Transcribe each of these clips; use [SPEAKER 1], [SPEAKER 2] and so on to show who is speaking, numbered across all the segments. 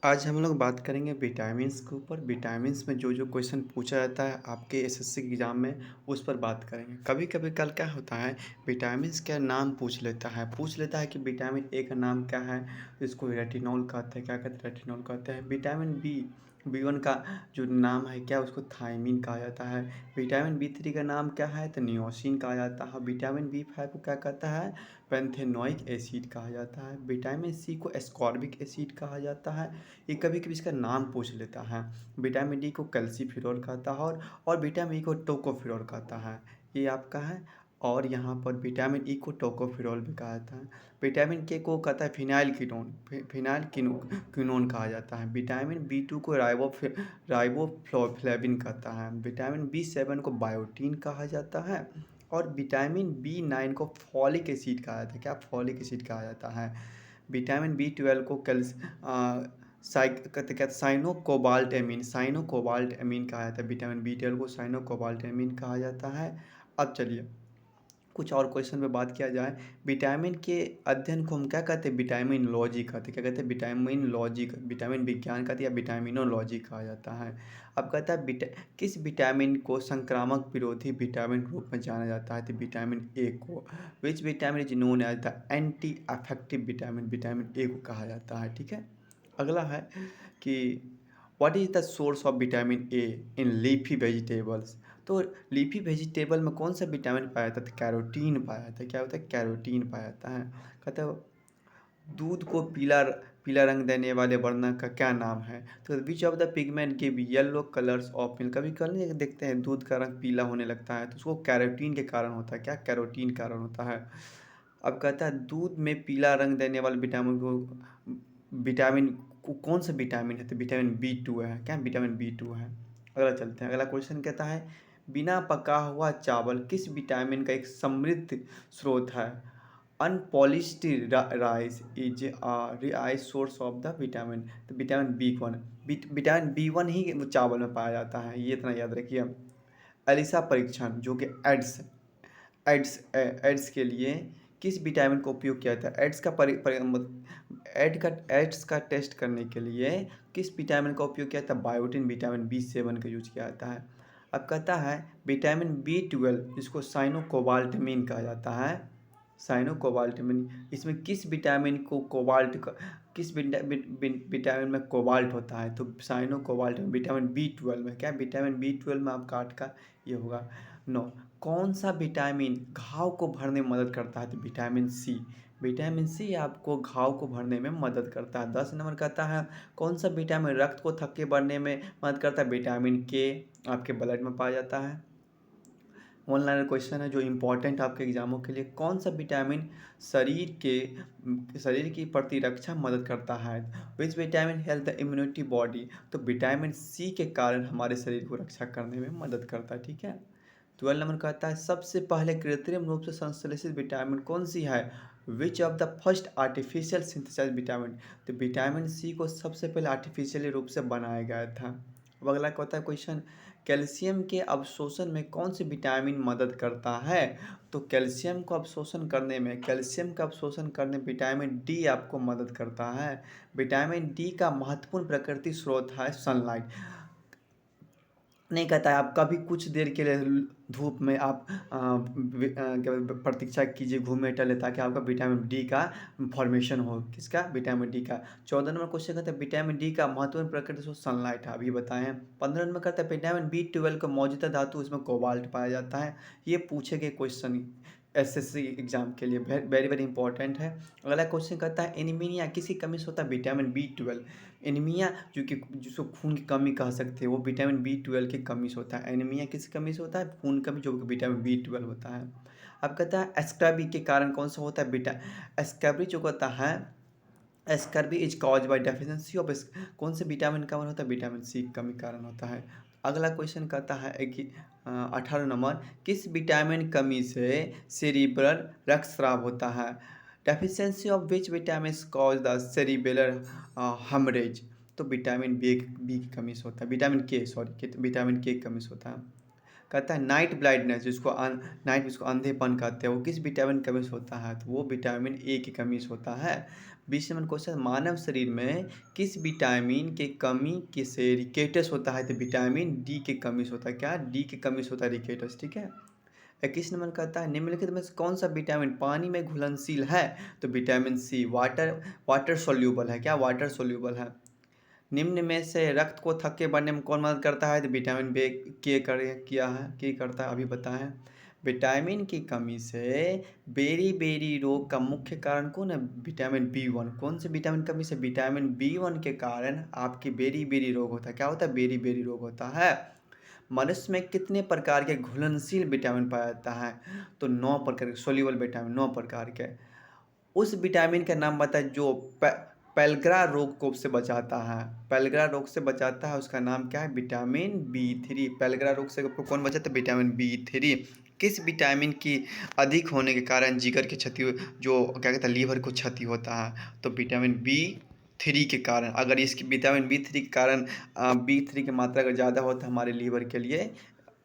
[SPEAKER 1] आज हम लोग बात करेंगे विटामिन्स के ऊपर। विटामिन्स में जो जो क्वेश्चन पूछा जाता है आपके एसएससी एग्ज़ाम में, उस पर बात करेंगे। कभी कभी कल क्या होता है, विटामिन्स का नाम पूछ लेता है कि विटामिन ए का नाम क्या है। इसको रेटिनॉल कहते हैं, क्या कहते हैं, रेटिनॉल कहते हैं। विटामिन बी 1 का जो नाम है क्या, उसको थायमीन कहा जाता है। विटामिन बी 3 का नाम क्या है, तो नियोसिन कहा जाता है। विटामिन बी 5 को क्या कहता है, पैंथेनोइक एसिड कहा जाता है। विटामिन सी को एस्कॉर्बिक एसिड कहा जाता है। ये कभी कभी इसका नाम पूछ लेता है। विटामिन डी को कैल्सीफेरॉल कहता है, और विटामिन ई को टोकोफेरॉल कहता है। ये आपका है। और यहाँ पर विटामिन ई को टोकोफेरॉल भी कहा जाता है। विटामिन के को कहता है फिनाइल क्विनोन कहा जाता है। विटामिन बी 2 को राइबोफ्लेविन कहता है। विटामिन बी 7 को बायोटीन कहा जाता है। और विटामिन बी 9 को फॉलिक एसिड कहा जाता है। क्या, फॉलिक एसिड कहा जाता है। विटामिन बी 12 को कहते साइनो कोबाल्ट एमीन कहा जाता है। विटामिन बी 12 को साइनो कोबाल्ट एमीन कहा जाता है। अब चलिए कुछ और क्वेश्चन पे बात किया जाए। विटामिन के अध्ययन को हम क्या कहते हैं, विटामिनोलॉजी कहते हैं। क्या कहते हैं, विटामिनोलॉजी। विटामिन विज्ञान कहते हैं या विटामिनोलॉजी कहा जाता है। अब कहता है किस विटामिन को संक्रामक विरोधी विटामिन के रूप में जाना जाता है, तो विटामिन ए को। Which vitamin is known as the anti affective vitamin, vitamin A को कहा जाता है। ठीक है। अगला है कि what is the source of vitamin A in leafy vegetables. तो लीफी वेजिटेबल में कौन सा विटामिन पाया जाता है, तो कैरोटीन पाया जाता है। क्या होता है, कैरोटीन पाया जाता है। कहता है दूध को पीला पीला रंग देने वाले वर्ण का क्या नाम है, तो विच of the pigment give yellow colours of milk. कभी कल नहीं देखते हैं दूध का रंग पीला होने लगता है, तो उसको कैरोटीन के कारण होता है। क्या, कैरोटीन कारण होता है। अब कहता है दूध में पीला रंग देने वाले विटामिन को कौन सा विटामिन है, तो विटामिन बी 2 है। क्या, विटामिन बी 2 है। अगला चलते हैं। अगला क्वेश्चन कहता है बिना पका हुआ चावल किस विटामिन का एक समृद्ध स्रोत है। Unpolished rice is rice source of the vitamin, तो विटामिन बी 1। विटामिन बी 1 ही चावल में पाया जाता है, ये इतना याद रखिए। एलिसा परीक्षण जो कि एड्स के लिए किस विटामिन का उपयोग किया जाता है। एड्स का टेस्ट करने के लिए किस विटामिन का उपयोग किया जाता है, बायोटिन विटामिन बी 7 का यूज किया जाता है। अब कहता है विटामिन बी 12 जिसको साइनो कोबाल्टमिन कहा जाता है, साइनो कोबाल्टमिन, इसमें किस विटामिन को विटामिन में कोबाल्ट होता है, तो साइनो कोबाल्ट विटामिन बी 12 में। क्या, विटामिन बी 12 में आपका 8 का ये होगा 9। कौन सा विटामिन घाव को भरने में मदद करता है, तो विटामिन सी। विटामिन सी आपको घाव को भरने में मदद करता है। 10 नंबर कहता है कौन सा विटामिन रक्त को थक्के बढ़ने में मदद करता है, विटामिन के आपके ब्लड में पाया जाता है। ऑनलाइन क्वेश्चन है जो इम्पोर्टेंट आपके एग्जामों के लिए, कौन सा विटामिन शरीर की प्रतिरक्षा में मदद करता है। Which vitamin help the immunity body, तो विटामिन सी के कारण हमारे शरीर को रक्षा करने में मदद करता है। ठीक है। 12 नंबर कहता है सबसे पहले कृत्रिम रूप से संश्लेषित विटामिन कौन सी है। Which of the first artificial synthesize vitamin, तो विटामिन सी को सबसे पहले आर्टिफिशियली रूप से बनाया गया था। अब अगला कहता है क्वेश्चन कैल्शियम के अवशोषण में कौन सी विटामिन मदद करता है, तो कैल्शियम का अवशोषण करने विटामिन डी आपको मदद करता है। विटामिन डी का महत्वपूर्ण प्राकृतिक स्रोत है सनलाइट। नहीं कहता है आप कभी कुछ देर के लिए धूप में आप क्या प्रतीक्षा कीजिए, घूमे टहले, ताकि आपका विटामिन डी का फॉर्मेशन हो। किसका, विटामिन डी का। 14 नंबर क्वेश्चन कहता है विटामिन डी का महत्वपूर्ण प्राकृतिक स्रोत सनलाइट है, अभी बताएं। 15 नंबर कहता है विटामिन बी 12 का मौजूदा धातु इसमें कोबाल्ट पाया जाता है। ये पूछे गए क्वेश्चन एसएससी एग्जाम के लिए वेरी वेरी इंपॉर्टेंट है। अगला क्वेश्चन कहता है एनीमिया किसी कमी से होता है, विटामिन बी 12। एनीमिया जो कि जिसको खून की कमी कह सकते हैं, वो विटामिन बी 12 की कमी से होता है। एनीमिया किस कमी से होता है, खून कमी, जो कि विटामिन बी 12 होता है। अब कहता है स्कर्वी के कारण कौन सा होता है, स्कर्वी जो कहता है scurvy is cause by deficiency of कौन से विटामिन का कारण होता है, विटामिन सी की कमी कारण होता है। अगला क्वेश्चन कहता है 18 नंबर किस विटामिन कमी से सेरिब्रल रक्तस्राव होता है। Deficiency of which vitamin cause the cerebral haemorrhage, तो विटामिन बी की कमी से होता है, विटामिन के की कमी से होता है। कहता है नाइट ब्लाइंडनेस, नाइट जिसको अंधेपन कहते हैं, वो किस विटामिन की कमी से होता है? तो वो विटामिन ए की कमी से होता है। 20 नंबर क्वेश्चन, मानव शरीर में किस विटामिन की कमी के से रिकेटस होता है? तो विटामिन डी की कमी से होता है। क्या? डी की कमी से होता है रिकेटस, ठीक है। 21 नंबर कहता है निम्नलिखित में से कौन सा विटामिन पानी में घुलनशील है? तो विटामिन सी, वाटर सोल्यूबल है। क्या? वाटर सोल्यूबल है। निम्न में से रक्त को थक्के बढ़ने में कौन मदद करता है? तो विटामिन बी के किया है, के करता है, अभी बताएं। विटामिन की कमी से बेरी रोग का मुख्य कारण कौन है? Vitamin B 1। कौन से विटामिन कमी से? विटामिन बी 1 के कारण आपकी बेरी रोग होता है। क्या होता है? बेरी रोग होता है। मनुष्य में कितने प्रकार के घुलनशील विटामिन पाया जाता है? तो 9 प्रकार के सोल्यूबल विटामिन, 9 प्रकार के। उस विटामिन का नाम बताएं जो पेलग्रा रोग को से बचाता है। पेलग्रा रोग से बचाता है, उसका नाम क्या है? Vitamin B 3। पेलग्रा रोग से आपको कौन बचाता है? Vitamin B 3। किस विटामिन की अधिक होने के कारण जिगर की क्षति, जो क्या कहता है, लीवर को क्षति होता है? तो विटामिन बी 3 के कारण। अगर इसकी विटामिन बी 3 के कारण बी 3 की मात्रा अगर ज़्यादा हो तो हमारे लीवर के लिए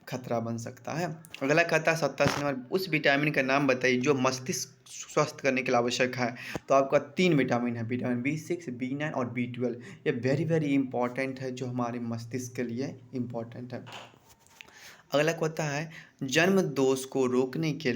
[SPEAKER 1] खतरा बन सकता है। अगला कहता है 27 नंबर, उस विटामिन का नाम बताइए जो मस्तिष्क स्वस्थ करने के लिए आवश्यक है। तो आपका 3 विटामिन है, विटामिन बी 6, बी 9 और बी 12। ये वेरी इंपॉर्टेंट है, जो हमारे मस्तिष्क के लिए इम्पॉर्टेंट है। अगला कहता है जन्म दोष को रोकने के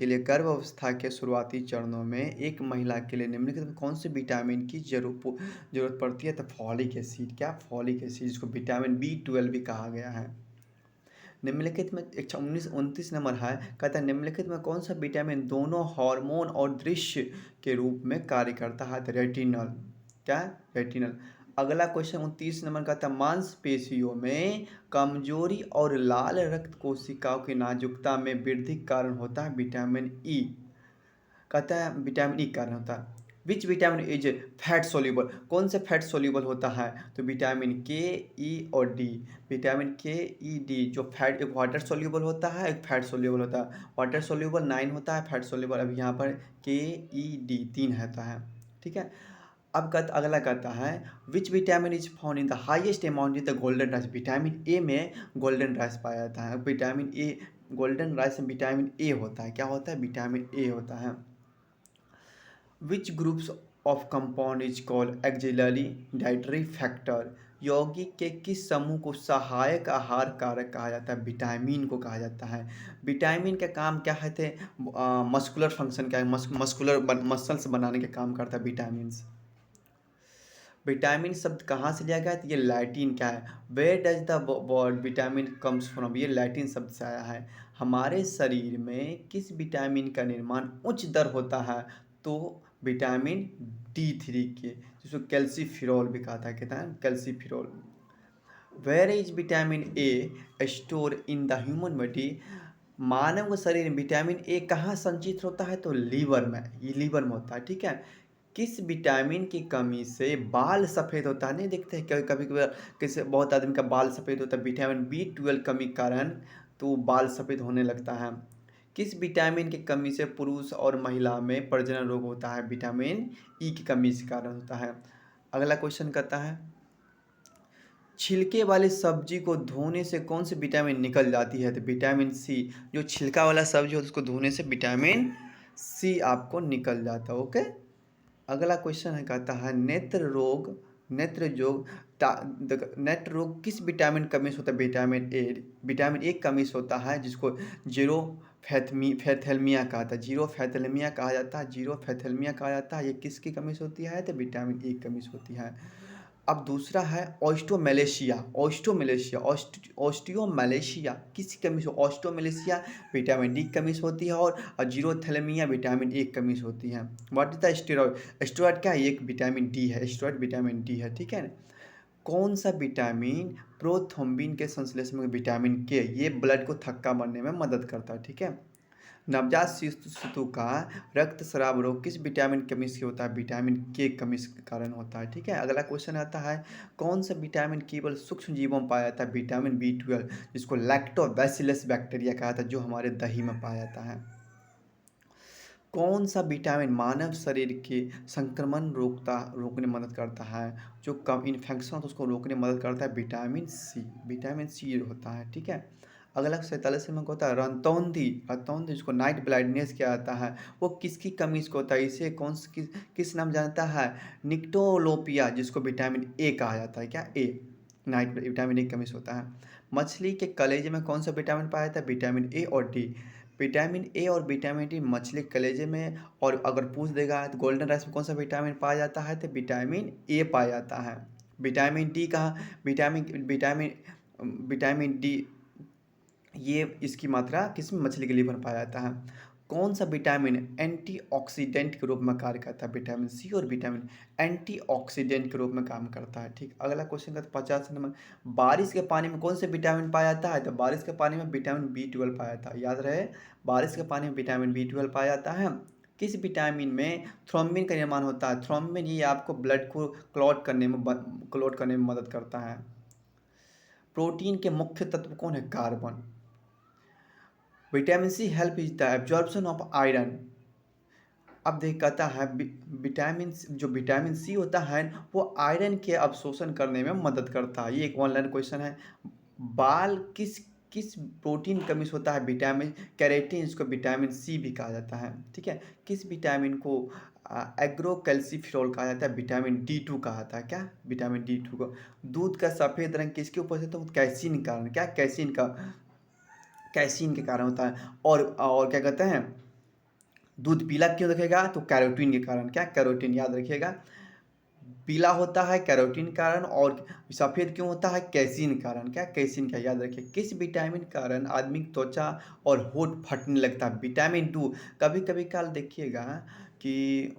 [SPEAKER 1] लिए गर्भावस्था के शुरुआती चरणों में एक महिला के लिए निम्नलिखित में कौन से विटामिन की जरूरत पड़ती है? तो फॉलिक एसिड। क्या? फॉलिक एसिड, जिसको विटामिन बी 12 भी कहा गया है। निम्नलिखित में 29 नंबर है, कहता है निम्नलिखित में कौन सा विटामिन दोनों हार्मोन और दृश्य के रूप में कार्य करता है? तो रेटिनल। क्या? रेटिनल। अगला क्वेश्चन 29 नंबर का था मांसपेशियों में कमजोरी और लाल रक्त कोशिकाओं की नाजुकता में वृद्धि के कारण होता है विटामिन ई। कहता है विटामिन ई कारण होता है। Which vitamin is fat soluble? कौन से फैट सोल्यूबल होता है? तो विटामिन के, ई और डी। विटामिन के, ई, डी जो फैट, एक वाटर सोल्यूबल होता है, एक फैट सोल्यूबल होता है। वाटर सोल्यूबल 9 होता है, फैट सोल्यूबल अभी यहाँ पर के, ई, डी 3 रहता है, ठीक है। अब अगला कहता है which vitamin is found in the highest amount in the golden rice? Vitamin A में गोल्डन राइस पाया जाता है। विटामिन ए, गोल्डन राइस में विटामिन ए होता है। क्या होता है? विटामिन ए होता है। Which groups of compound is called auxiliary dietary factor? यौगिक के किस समूह को सहायक आहार कारक कहा जाता है? विटामिन को कहा जाता है। विटामिन का काम क्या है? थे मस्कुलर फंक्शन क्या है? मस्कुलर मसल्स बनाने के काम करता है विटामिन। विटामिन शब्द कहाँ से लिया गया है? तो ये लैटिन क्या है? Where does the word vitamin comes from? ये लैटिन शब्द से आया है। हमारे शरीर में किस विटामिन का निर्माण उच्च दर होता है? तो विटामिन D3 के, जिसको कैल्सीफिरोल भी कहा था, कहता है calciferol. Where is vitamin A store in the human body? मानव शरीर में विटामिन ए कहाँ संचित होता है? तो लीवर में, ये लीवर में होता है, ठीक है। किस विटामिन की कमी से बाल सफ़ेद होता है? नहीं देखते हैं कभी कभी किसी बहुत आदमी का बाल सफ़ेद होता है, विटामिन बी 12 कमी के कारण तो बाल सफ़ेद होने लगता है। किस विटामिन की कमी से पुरुष और महिला में प्रजनन रोग होता है? विटामिन ई की कमी के कारण होता है। अगला क्वेश्चन कहता है छिलके वाली सब्जी को धोने से कौन सी विटामिन निकल जाती है? तो विटामिन सी। जो छिलका वाला सब्जी होता है उसको धोने से विटामिन सी आपको निकल जाता है, ओके। अगला क्वेश्चन है, कहता है नेत्र रोग किस विटामिन कमी से होता है? Vitamin A. विटामिन ए कमी से होता है, जिसको फैथेलमिया कहा था, जीरोफैथेलमिया कहा जाता है, जीरोफैथेलमिया कहा जाता है। ये किसकी कमी से होती है? तो विटामिन ए कमी से होती है। अब दूसरा है ऑस्टियोमलेशिया किस कमी से? ऑस्टियोमलेशिया विटामिन डी कमी से होती है, और जीरोथैलेमिया विटामिन ए कमी से होती है। What is the steroid? Steroid क्या है? एक विटामिन डी है, स्टेरॉइड विटामिन डी है, ठीक है। कौन सा विटामिन प्रोथ्रोम्बिन के संश्लेषण में? विटामिन के। ये ब्लड को थक्का बनने में मदद करता है, ठीक है। नवजात शिशु का रक्तस्राव रोग किस विटामिन की कमी से होता है? विटामिन के कमी के कारण होता है, ठीक है। अगला क्वेश्चन आता है कौन सा विटामिन केवल सूक्ष्म जीवों में पाया जाता है? विटामिन बी 12, जिसको लैक्टोबैसिलस बैक्टीरिया कहा था, जो हमारे दही में पाया जाता है। कौन सा विटामिन मानव शरीर के संक्रमण रोकने में मदद करता है, जो कम इन्फेक्शन होता है उसको रोकने में मदद करता है? विटामिन सी होता है, ठीक है। अगला 47 नंबर का होता है रतौंधी। रतौंधी जिसको नाइट ब्लाइंडनेस किया जाता है, वो किसकी कमी से होता है? इसे किस नाम जानता है? निक्टोलोपिया, जिसको विटामिन ए कहा जाता है। क्या? ए। नाइट विटामिन ए की कमी से होता है। मछली के कलेजे में कौन सा विटामिन पाया जाता है? विटामिन ए और डी। विटामिन ए और विटामिन डी मछली के कलेजे में, और अगर पूछ देगा तो गोल्डन राइस में कौन सा विटामिन पाया जाता है, तो विटामिन ए पाया जाता है। विटामिन डी कहाँ? विटामिन विटामिन विटामिन डी ये इसकी मात्रा किसमें? मछली के लीवर में पाया जाता है। कौन सा विटामिन एंटीऑक्सीडेंट के रूप में कार्य करता है? विटामिन सी और विटामिन एंटीऑक्सीडेंट के रूप में काम करता है, ठीक। अगला क्वेश्चन का 50 नंबर, बारिश के पानी में कौन से विटामिन पाया जाता है? तो बारिश के पानी में विटामिन B12 पाया जाता है। याद रहे, बारिश के पानी में विटामिन B12 पाया जाता है। किस विटामिन में थ्रोम्बिन का निर्माण होता है? थ्रोम्बिन ये आपको ब्लड को क्लॉट करने में मदद करता है। प्रोटीन के मुख्य तत्व कौन है? Carbon. Vitamin C help is the absorption of iron. अब देख कहता है विटामिन सी होता है वो आयरन के अवशोषण करने में मदद करता है। ये एक ऑनलाइन क्वेश्चन है। बाल किस किस प्रोटीन कमी से होता है? विटामिन कैरेटिन, इसको विटामिन सी भी कहा जाता है, ठीक है। किस विटामिन को एग्रोकैल्सिफेरॉल कहा जाता है? विटामिन D2 कहा जाता है। क्या? विटामिन D2 को। दूध का सफ़ेद रंग किसके ऊपर से? तो कैसीन के कारण। क्या? कैसीन के कारण होता है। और क्या कहते हैं, दूध पीला क्यों दिखेगा? तो कैरोटीन के कारण। क्या? कैरोटीन, याद रखिएगा। पीला होता है कैरोटीन के कारण, और सफ़ेद क्यों होता है? कैसीन के कारण। क्या? कैसीन का, याद रखिए। किस विटामिन के कारण आदमी की त्वचा और होंठ फटने लगता है? विटामिन 2। कभी कभी काल देखिएगा कि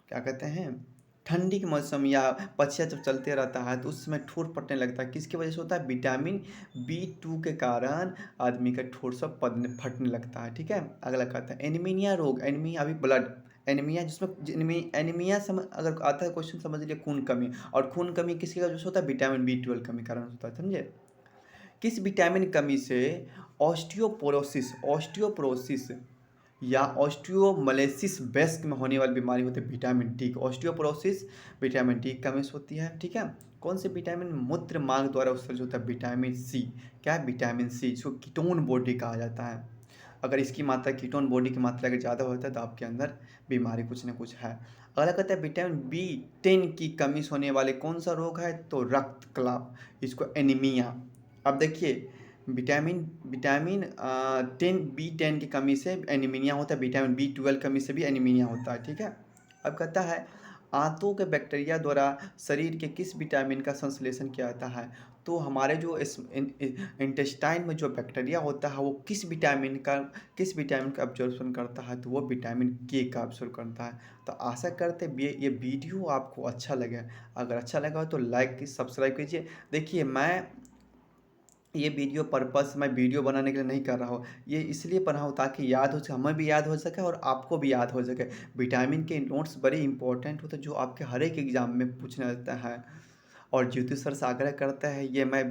[SPEAKER 1] क्या कहते हैं, ठंडी के मौसम या पछिया जब चलते रहता है तो उस समय ठोर फटने लगता है। किसकी वजह से होता है? विटामिन B2 के कारण आदमी का ठोर सब फटने लगता है, ठीक है। अगला कहता है एनीमिया रोग। एनीमिया अभी ब्लड एनीमिया, जिसमें एनीमिया अगर आता है क्वेश्चन, समझ लीजिए खून कमी। और खून कमी किसकी वजह से होता है? विटामिन B12 कमी कारण होता है, समझे। किस विटामिन कमी से ऑस्टियोपोरोसिस या ऑस्टियोमलेसिस वयस्क में होने वाली बीमारी होती है? Vitamin D. Osteoporosis vitamin D की कमी से होती है, ठीक है। कौन से विटामिन मूत्र मार्ग द्वारा उत्सर्जित होता है? Vitamin C. क्या है? विटामिन सी, इसको कीटोन बॉडी कहा जाता है। अगर इसकी मात्रा कीटोन बॉडी की मात्रा अगर ज़्यादा होता है तो आपके अंदर बीमारी कुछ ना कुछ है। अगला कहता है विटामिन B10 की कमी से होने वाले कौन सा रोग है? तो रक्तस्राव, इसको एनीमिया। अब देखिए, विटामिन विटामिन 10 B10 की कमी से एनीमिया होता है। विटामिन B12 कमी से भी एनीमिया होता है, ठीक है। अब कहता है आंतों के बैक्टीरिया द्वारा शरीर के किस विटामिन का संश्लेषण किया जाता है? तो हमारे जो इस इंटेस्टाइन में जो बैक्टीरिया होता है वो किस विटामिन का अब्जॉर्प्शन करता है? तो वो विटामिन के का अब्जॉर्ब करता है। तो आशा करते हैं ये वीडियो आपको अच्छा लगे। अगर अच्छा लगा तो लाइक सब्सक्राइब कीजिए। देखिए, ये मैं वीडियो बनाने के लिए नहीं कर रहा हूँ। ये इसलिए पढ़ा हूँ ताकि याद हो सके, हमें भी याद हो सके और आपको भी याद हो सके। विटामिन के नोट्स बड़े इंपॉर्टेंट होते हैं जो आपके हर एक एग्ज़ाम में पूछना रहता है। और ज्योति सर से आग्रह करता है, ये मैं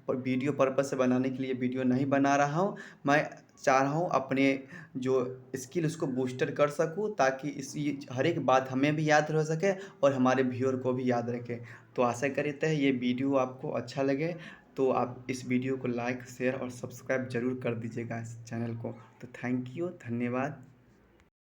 [SPEAKER 1] वीडियो पर्पज़ से बनाने के लिए वीडियो नहीं बना रहा हूँ। मैं चाह रहा हूँ अपने जो स्किल उसको बूस्टर कर सकूँ, ताकि हर एक बात हमें भी याद रह सके और हमारे व्यूअर को भी याद रखे। तो आशा करते हैं ये वीडियो आपको अच्छा लगे, तो आप इस वीडियो को लाइक शेयर और सब्सक्राइब ज़रूर कर दीजिएगा इस चैनल को। तो थैंक यू, धन्यवाद।